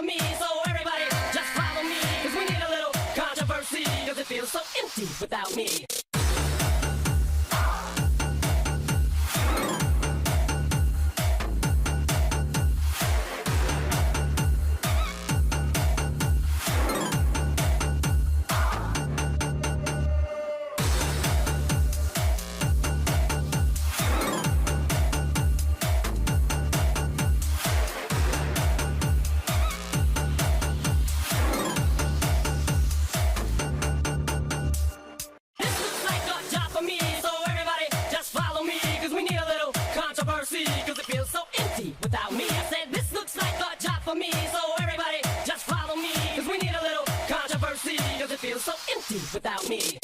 for me, so everybody just follow me, cause we need a little controversy, cause it feels so empty without me. Cause it feels so empty without me. I said this looks like a job for me, so everybody just follow me, cause we need a little controversy, cause it feels so empty without me.